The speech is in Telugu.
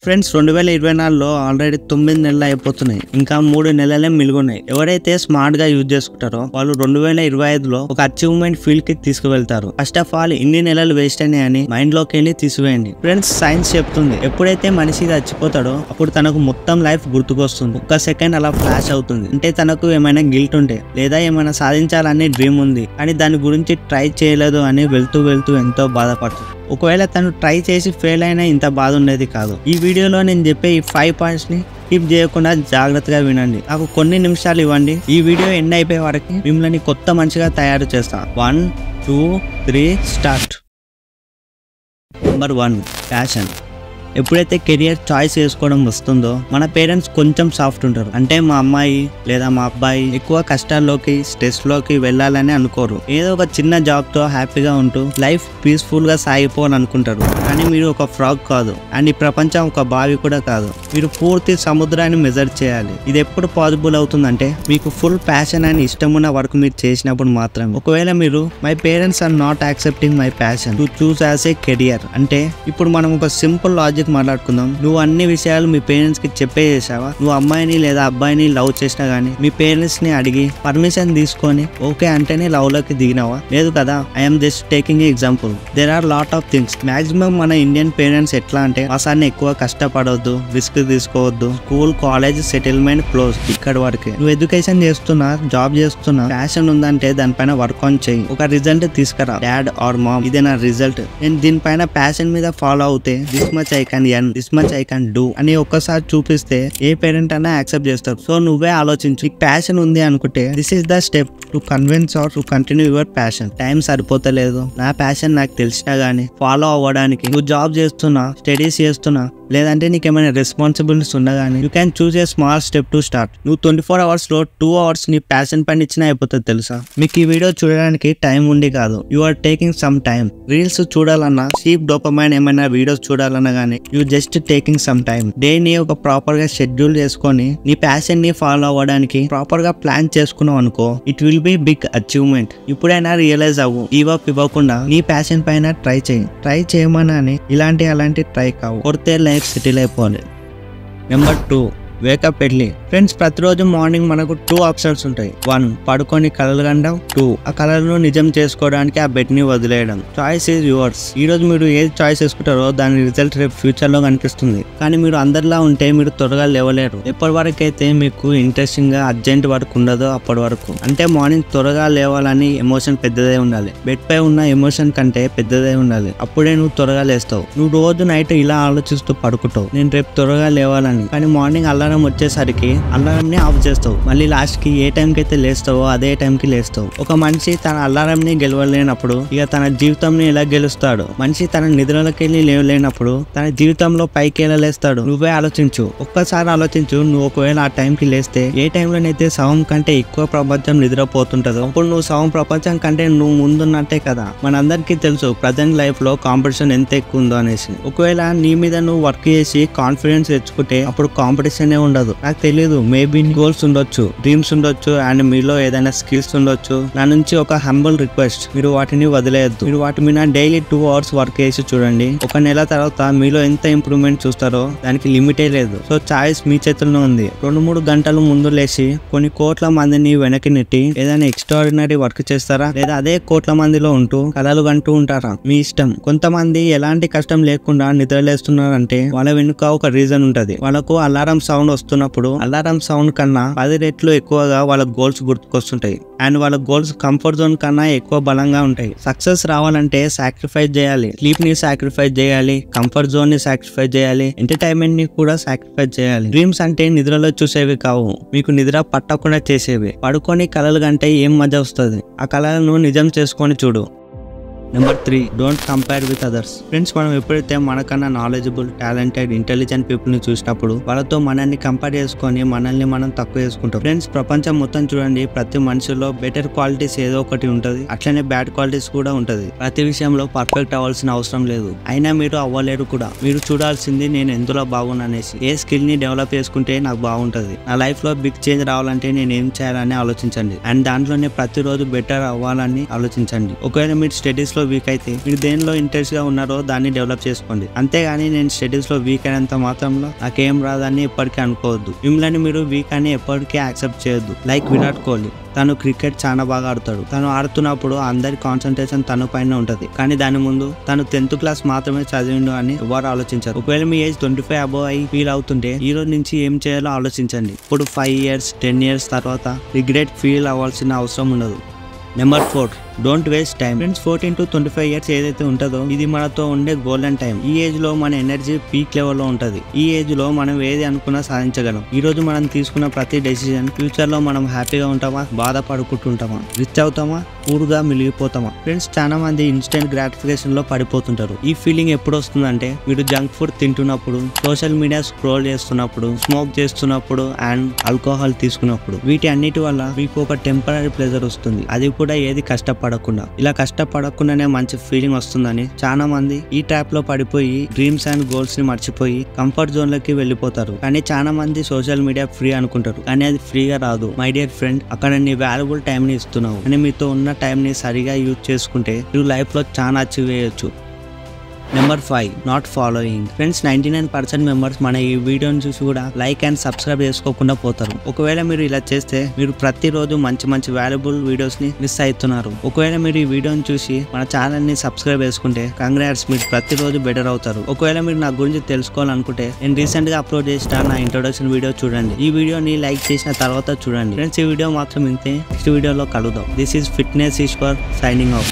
ఫ్రెండ్స్ 2024లో ఆల్రెడీ 9 నెలలు అయిపోతున్నాయి. ఇంకా 3 నెలలే మిలుగున్నాయి. ఎవరైతే స్మార్ట్ గా యూజ్ చేసుకుంటారో వాళ్ళు 2025లో ఒక అచీవ్మెంట్ ఫీల్డ్ కి తీసుకువెళ్తారు. ఫస్ట్ ఆఫ్ ఆల్ ఇన్ని నెలలు వేస్ట్ అని మైండ్ లోకి వెళ్ళి తీసివేయండి. ఫ్రెండ్స్ సైన్స్ చెప్తుంది, ఎప్పుడైతే మనిషి చచ్చిపోతాడో అప్పుడు తనకు మొత్తం లైఫ్ గుర్తుకొస్తుంది. ఒక్క సెకండ్ అలా ఫ్లాష్ అవుతుంది. అంటే తనకు ఏమైనా గిల్ట్ ఉంటే లేదా ఏమైనా సాధించాలని డ్రీమ్ ఉంది కానీ దాని గురించి ట్రై చేయలేదు అని వెళ్తూ ఎంతో బాధపడుతుంది. ఒకవేళ తను ట్రై చేసి ఫెయిల్ అయినా ఇంత బాధ ఉండేది కాదు. ఈ వీడియోలో నేను చెప్పే ఈ 5 పాయింట్స్ ని స్కిప్ చేయకుండా జాగ్రత్తగా వినండి. నాకు కొన్ని నిమిషాలు ఇవ్వండి. ఈ వీడియో ఎండ్ అయిపోయే వరకు మిమ్మల్ని కొత్త మనిషిగా తయారు చేస్తా. 1 2 3 స్టార్ట్. Number 1, passion. ఎప్పుడైతే కెరియర్ చాయిస్ చేసుకోవడం వస్తుందో మన పేరెంట్స్ కొంచెం సాఫ్ట్ ఉంటారు. అంటే మా అమ్మాయి లేదా మా అబ్బాయి ఎక్కువ కష్టాల్లోకి స్ట్రెస్ లోకి వెళ్ళాలని అనుకోరు. ఏదో ఒక చిన్న జాబ్ తో హ్యాపీగా ఉంటూ లైఫ్ పీస్ఫుల్ గా సాగిపోవాలని అనుకుంటారు. కానీ మీరు ఒక ఫ్రాగ్ కాదు అండ్ ఈ ప్రపంచం ఒక బావి కూడా కాదు. మీరు పూర్తి సముద్రాన్ని మెజర్ చేయాలి. ఇది ఎప్పుడు పాసిబుల్ అవుతుందంటే మీకు ఫుల్ ప్యాషన్ అని ఇష్టమున్న వర్క్ మీరు చేసినప్పుడు మాత్రమే. ఒకవేళ మీరు my parents are not accepting my passion to choose as a career అంటే ఇప్పుడు మనం ఒక సింపుల్ లాజిక్ మాట్లాడుకుందాం. నువ్వు అన్ని విషయాలు మీ పేరెంట్స్ కి చెప్పేసావా? నువ్వు అమ్మాయిని లేదా అబ్బాయిని లవ్ చేసినా గానీ మీ పేరెంట్స్ ని అడిగి పర్మిషన్ తీసుకొని ఓకే అంటేనే లవ్ లోకి దిగినావా? లేదు కదా. I'm just taking example. There are lot of things. Maximum మన ఇండియన్ పేరెంట్స్ ఎట్లా అంటే అసలు ఎక్కువ కష్టపడవద్దు, రిస్క్ తీసుకోవద్దు, స్కూల్ కాలేజ్ సెటిల్మెంట్ క్లోజ్, ఇక్కడ వరకే. నువ్వు ఎడ్యుకేషన్ చేస్తున్నా, జాబ్ చేస్తున్నా, ప్యాషన్ ఉందంటే దానిపైన వర్క్ ఆన్ చేయి. ఒక రిజల్ట్ తీసుకురా. డాడ్ ఆర్ మామ్ ఇదే నా రిజల్ట్, నేను దీనిపైన ప్యాషన్ మీద ఫాలో అవుతే this much I can earn, this much I can do అని ఒక్కసారి చూపిస్తే ఏ పేరెంట్ అయినా యాక్సెప్ట్ చేస్తారు. సో నువ్వే ఆలోచించు. నీకు ప్యాషన్ ఉంది అనుకుంటే this is the step to convince or to continue your passion. Time సరిపోతలేదు, నా ప్యాషన్ నాకు తెలిసినా గానీ ఫాలో అవ్వడానికి నువ్వు జాబ్ చేస్తున్నా, స్టడీస్ చేస్తున్నా, లేదంటే నీకు ఏమైనా రెస్పాన్సిబిలిటీస్ ఉన్నా కానీ you can choose a small step to start. నువ్వు 24 hours లో 2 hours నీ ప్యాషన్ పైన ఇచ్చినా అయిపోతుంది తెలుసా. మీకు ఈ వీడియో చూడడానికి టైం ఉండి కాదు, you are taking some time. Reels చూడాలన్నా, చీప్ డోపమైన్ ఏమైనా వీడియోస్ చూడాలన్నా గానీ you just taking some time. Day ని ఒక ప్రాపర్ గా షెడ్యూల్ చేసుకొని నీ ప్యాషన్ ని ఫాలో అవ్వడానికి ప్రాపర్ గా ప్లాన్ చేసుకున్నావు అనుకో, it will be big achievement. ఇప్పుడైనా రియలైజ్ అవ్వు. ఇవ్వకుండా నీ ప్యాషన్ పైన ట్రై చేయి. ట్రై చేయమని అలాంటి ట్రై కావు. కొడితే లైఫ్ సెటిల్ అయిపోవాలి. Number 2, wake up early. ఫ్రెండ్స్ ప్రతిరోజు మార్నింగ్ మనకు 2 ఆప్షన్స్ ఉంటాయి. 1, పడుకొని కలలు కనడం. 2, ఆ కలలను నిజం చేసుకోవడానికి ఆ బెడ్ ని వదిలేయడం. Choice is yours. ఈ రోజు మీరు ఏది చాయిస్ చేసుకుంటారో దాని రిజల్ట్ రేపు ఫ్యూచర్ లో కనిపిస్తుంది. కానీ మీరు అందరిలా ఉంటే మీరు త్వరగా లేవలేరు. ఎప్పటి వరకు అయితే మీకు ఇంట్రెస్టింగ్ గా అర్జెంట్ వర్క్ ఉండదో అప్పటి వరకు. అంటే మార్నింగ్ త్వరగా లేవాలని ఎమోషన్ పెద్దదే ఉండాలి. బెడ్ పై ఉన్న ఎమోషన్ కంటే పెద్దదే ఉండాలి. అప్పుడే నువ్వు త్వరగా లేస్తావు. నువ్వు రోజు నైట్ ఇలా ఆలోచిస్తూ పడుకుంటావు, నేను రేపు త్వరగా లేవాలని. కానీ మార్నింగ్ అలారం వచ్చేసరికి అలారం ని ఆఫ్ చేస్తావు. మళ్ళీ లాస్ట్ కి ఏ టైం కి అయితే లేస్తావో అదే టైం కి లేస్తావు. ఒక మనిషి తన అలారం ని గెలవలేనప్పుడు ఇక తన జీవితం ని ఎలా గెలుస్తాడు? మనిషి తన నిద్రలోకి వెళ్ళి లేవలేనప్పుడు తన జీవితంలో పైకి ఎలా లేస్తాడు? నువ్వే ఆలోచించు. ఒక్కసారి ఆలోచించు. నువ్వు ఒకవేళ ఆ టైం కి లేస్తే ఏ టైంలోనైతే సగం కంటే ఎక్కువ ప్రపంచం నిద్రపోతుంటదో అప్పుడు నువ్వు సగం ప్రపంచం కంటే నువ్వు ముందున్నట్టే కదా. మనందరికీ తెలుసు ప్రజెంట్ లైఫ్ లో కాంపిటీషన్ ఎంత ఎక్కువ ఉందో అనేసి. ఒకవేళ నీ మీద నువ్వు వర్క్ చేసి కాన్ఫిడెన్స్ తెచ్చుకుంటే అప్పుడు కాంపిటీషన్ ఉండదు. నాకు తెలియదు, మేబీ గోల్స్ ఉండొచ్చు, డ్రీమ్స్ ఉండొచ్చు అండ్ మీలో ఏదైనా స్కిల్స్ ఉండొచ్చు. నా నుంచి ఒక హంబుల్ రిక్వెస్ట్, మీరు వాటిని వదిలేయద్దు. మీరు వాటి మీద డైలీ 2 hours వర్క్ చేసి చూడండి. ఒక నెల తర్వాత మీలో ఎంత ఇంప్రూవ్మెంట్ చూస్తారో దానికి లిమిటే లేదు. సో చాయిస్ మీ చేతుల్లో ఉంది. 2-3 గంటలు ముందు లేచి కొన్ని కోట్ల మందిని వెనక్కి నెట్టి ఏదైనా ఎక్స్ట్రాడినరీ వర్క్ చేస్తారా? లేదా అదే కోట్ల మందిలో ఉంటూ కలలు కంటూ ఉంటారా? మీ ఇష్టం. కొంతమంది ఎలాంటి కష్టం లేకుండా నిద్రలేస్తున్నారంటే వాళ్ళ వెనుక ఒక రీజన్ ఉంటది. వాళ్ళకు అలారం సౌండ్ వస్తున్నప్పుడు అలారం సౌండ్ కన్నా 10 రెట్లు ఎక్కువగా వాళ్ళ గోల్స్ గుర్తుకొస్తుంటాయి అండ్ వాళ్ళ గోల్స్ కంఫర్ట్ జోన్ కన్నా ఎక్కువ బలంగా ఉంటాయి. సక్సెస్ రావాలంటే సాక్రిఫైస్ చేయాలి. స్లీప్ ని సాక్రిఫైస్ చేయాలి, కంఫర్ట్ జోన్ ని సాక్రిఫైస్ చేయాలి, ఎంటర్టైన్మెంట్ ని కూడా సాక్రిఫైస్ చేయాలి. డ్రీమ్స్ అంటే నిద్రలో చూసేవి కావు, మీకు నిద్ర పట్టకుండా చేసేవి. పడుకొని కలలు కంటే ఏం మజా వస్తుంది? ఆ కళలను నిజం చేసుకొని చూడు. Number 3, don't compare with others. Friends మనం ఎప్పుడైతే మనకన్నా నాలెడ్జబుల్, టాలెంటెడ్, ఇంటెలిజెంట్ పీపుల్ ని చూసినప్పుడు వాళ్ళతో మనల్ని కంపేర్ చేసుకొని మనల్ని మనం తక్కువ చేసుకుంటాం. ఫ్రెండ్స్ ప్రపంచం మొత్తం చూడండి, ప్రతి మనిషిలో బెటర్ క్వాలిటీస్ ఏదో ఒకటి ఉంటది, అట్లనే బ్యాడ్ క్వాలిటీస్ కూడా ఉంటది. ప్రతి విషయంలో పర్ఫెక్ట్ అవ్వాల్సిన అవసరం లేదు, అయినా మీరు అవ్వలేరు కూడా. మీరు చూడాల్సింది నేను ఎందులో బాగున్నానేసి. ఏ స్కిల్ ని డెవలప్ చేసుకుంటే నాకు బాగుంటది, నా లైఫ్ లో బిగ్ చేంజ్ రావాలంటే నేను ఏం చేయాలని ఆలోచించండి అండ్ దాంట్లోనే ప్రతిరోజు బెటర్ అవ్వాలని ఆలోచించండి. ఒకవేళ మీరు స్టడీస్ లో లో వీక్ అయితే మీరు దేనిలో ఇంట్రెస్ట్ గా ఉన్నారో దాన్ని డెవలప్ చేసుకోండి. అంతేగాని నేను స్టడీస్ లో వీక్ అయినంత మాత్రంలో నాకేం రాదని ఎప్పటికీ అనుకోవద్దు. మిమ్మల్ని మీరు వీక్ అని ఎప్పటికీ యాక్సెప్ట్ చేయొద్దు. లైక్ విరాట్ కోహ్లీ, తను క్రికెట్ చాలా బాగా ఆడతాడు. తను ఆడుతున్నప్పుడు అందరి కాన్సన్ట్రేషన్ తన పైన ఉంటది. కానీ దాని ముందు తను 10th క్లాస్ మాత్రమే చదివిండు అని ఎవరు ఆలోచించారు. ఒకవేళ మీ ఏజ్ 25 అబోవ్ అయి ఫీల్ అవుతుంటే ఈ రోజు నుంచి ఏం చేయాలో ఆలోచించండి. ఇప్పుడు 5 years 10 years తర్వాత రిగ్రెట్ ఫీల్ అవ్వాల్సిన అవసరం ఉండదు. Number 4, don't waste time. Friends, 14 to 25 years ఏదైతే ఉంటుందో ఇది మనతో ఉండే గోల్డెన్ టైం. ఈ ఏజ్ లో మన ఎనర్జీ పీక్ లెవెల్ లో ఉంటది. ఈ ఏజ్ లో మనం ఏది అనుకున్నా సాధించగలం. ఈ రోజు మనం తీసుకున్న ప్రతి డెసిజన్ ఫ్యూచర్ లో మనం హ్యాపీగా ఉంటామా, బాధపడుకుంటుంటామా, రిచ్ అవుతామా, పూర్గా మిలిగిపోతామా. ఫ్రెండ్స్, చాలా మంది ఇన్స్టెంట్ గ్రాటిఫికేషన్ లో పడిపోతుంటారు. ఈ ఫీలింగ్ ఎప్పుడు వస్తుందంటే మీరు జంక్ ఫుడ్ తింటున్నప్పుడు, సోషల్ మీడియా స్క్రోల్ చేస్తున్నప్పుడు, స్మోక్ చేస్తున్నప్పుడు అండ్ ఆల్కహాల్ తీసుకున్నప్పుడు. వీటి అన్నిటి వల్ల మీకు ఒక టెంపరీ ప్లెజర్ వస్తుంది. అది కూడా ఏది కష్టపడకుండా. ఇలా కష్టపడకుండానే మంచి ఫీలింగ్ వస్తుందని చాలా మంది ఈ ట్రాప్ లో పడిపోయి డ్రీమ్స్ అండ్ గోల్స్ ని మర్చిపోయి కంఫర్ట్ జోన్ లోకి వెళ్ళిపోతారు. కానీ చాలా మంది సోషల్ మీడియా ఫ్రీ అనుకుంటారు, కానీ అది ఫ్రీగా రాదు. మై డియర్ ఫ్రెండ్, అక్కడ నీ వాల్యుబుల్ టైం ని ఇస్తున్నావు. అని మీతో ఉన్న టైం ని సరిగా యూజ్ చేసుకుంటే మీరు లైఫ్ లో చాలా అచీవ్ చేయొచ్చు. Number 5, not following. Friends, 99% members మన ఈ వీడియోని చూసి కూడా లైక్ అండ్ సబ్స్క్రైబ్ చేసుకోకుండా పోతారు. ఒకవేళ మీరు ఇలా చేస్తే మీరు ప్రతిరోజు మంచి మంచి వాల్యుబుల్ వీడియోస్ ని మిస్ అవుతున్నారు. ఒకవేళ మీరు ఈ వీడియోని చూసి మన ఛానల్ ని సబ్స్క్రైబ్ చేసుకుంటే కంగ్రాట్స్, మీరు ప్రతిరోజు బెటర్ అవుతారు. ఒకవేళ మీరు నా గురించి తెలుసుకోవాలనుకుంటే నేను రీసెంట్ గా అప్లోడ్ చేసిన నా ఇంట్రొడక్షన్ వీడియో చూడండి. ఈ వీడియోని లైక్ చేసిన తర్వాత చూడండి. ఫ్రెండ్స్, ఈ వీడియో మాత్రం ఇంతే. నెక్స్ట్ వీడియోలో కలుద్దాం. This is fitness Eshwar signing of.